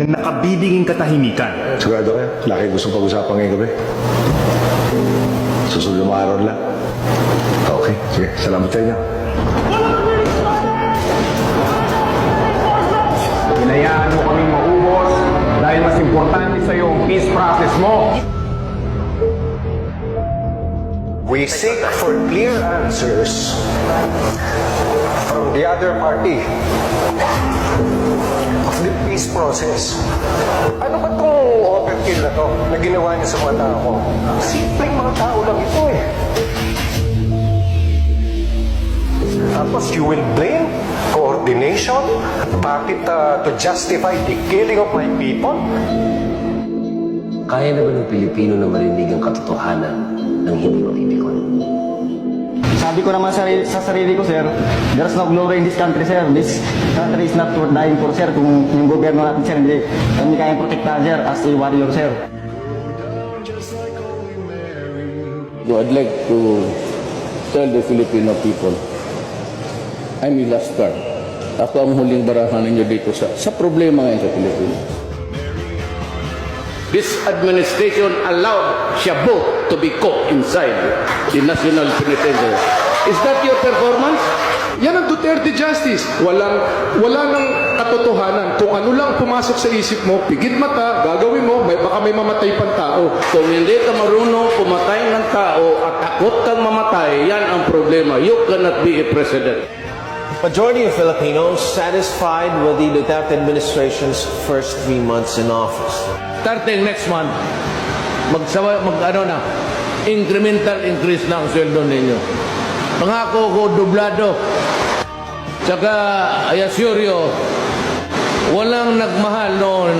na nakabibiging katahimikan. Sigurado kayo? Laki gusto pag-usapan ngayong gabi. Susunod na araw lang. Okay, sige. Salamat sa inyo. Hinayaan mo kaming maubos dahil mas importante sa iyo ang peace process mo. We seek for clear answers from the other party of the peace process. Ano ba itong overkill na to na ginawa niya sa mga tao? Simpleng mga tao lang ito eh. Tapos you will blame coordination? Bakit to justify the killing of my people? Kaya na ba ng Pilipino na marinig ang katotohanan ng hindi mapipikon? Sabi ko naman sa sarili ko, sir, there's no glory in this country, sir. This country is not worth dying for, sir. Kung yung gobyerno natin, sir, hindi kayang protektahan, sir, as a warrior, sir. I'd like to tell the Filipino people, I'm the last card. Ako ang huling barahan ninyo dito sa problema ngayon sa Pilipinas. This administration allowed Shabu to be caught inside the National Penitentiary. Is that your performance? Yan ang Duterte Justice. Wala nang katotohanan. Kung ano lang pumasok sa isip mo, pigit mata, gagawin mo, baka may mamatay pang tao. Kung hindi ka marunong pumatay ng tao at takot kang mamatay, yan ang problema. You cannot be a president. Majority of Filipinos satisfied with the Duterte administration's first 3 months in office. Starting next month, incremental increase na ang sweldo ninyo. Pangako ko, dublado. Tsaka, I assure you, walang nagmahal noon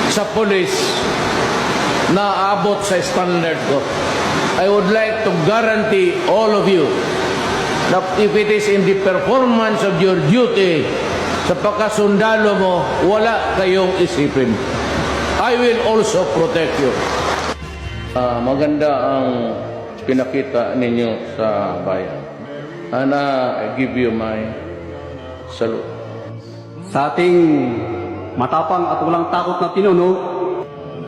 sa police na abot sa standard ko. I would like to guarantee all of you that if it is in the performance of your duty sa pagkasundalo mo, wala kayong isipin. I will also protect you. Maganda ang pinakita ninyo sa bayan. Ana, I give you my salute. Sa ating matapang at walang takot na pinuno,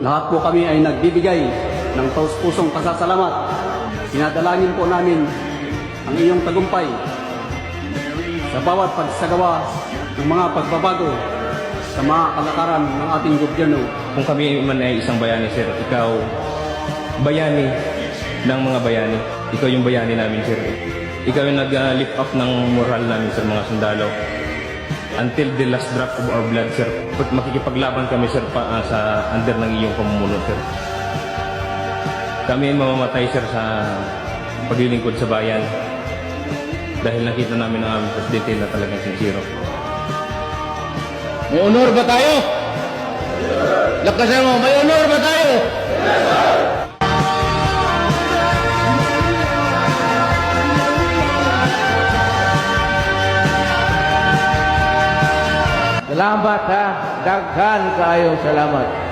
lahat po kami ay nagbibigay ng taus-pusong pasasalamat. Sinadalangin po namin ang iyong tagumpay sa bawat pagsagawa ng mga pagbabago sa mga kalakaran ng ating gobyerno. Kung kami man ay isang bayani, sir, ikaw bayani ng mga bayani. Ikaw yung bayani namin, sir. Ikaw yung nag-lift up ng moral namin, sir, mga sundalo. Until the last drop of our blood, sir. Makikipaglaban kami, sir, sa under ng iyong pamumuno, sir. Kami ay mamamatay, sir, sa paglilingkod sa bayan. Dahil nakita namin ang aming presidente na talagang sincero. May honor ba tayo? Lakasan mo, may honor ba tayo? Salamat ha. Daghan kaayong salamat.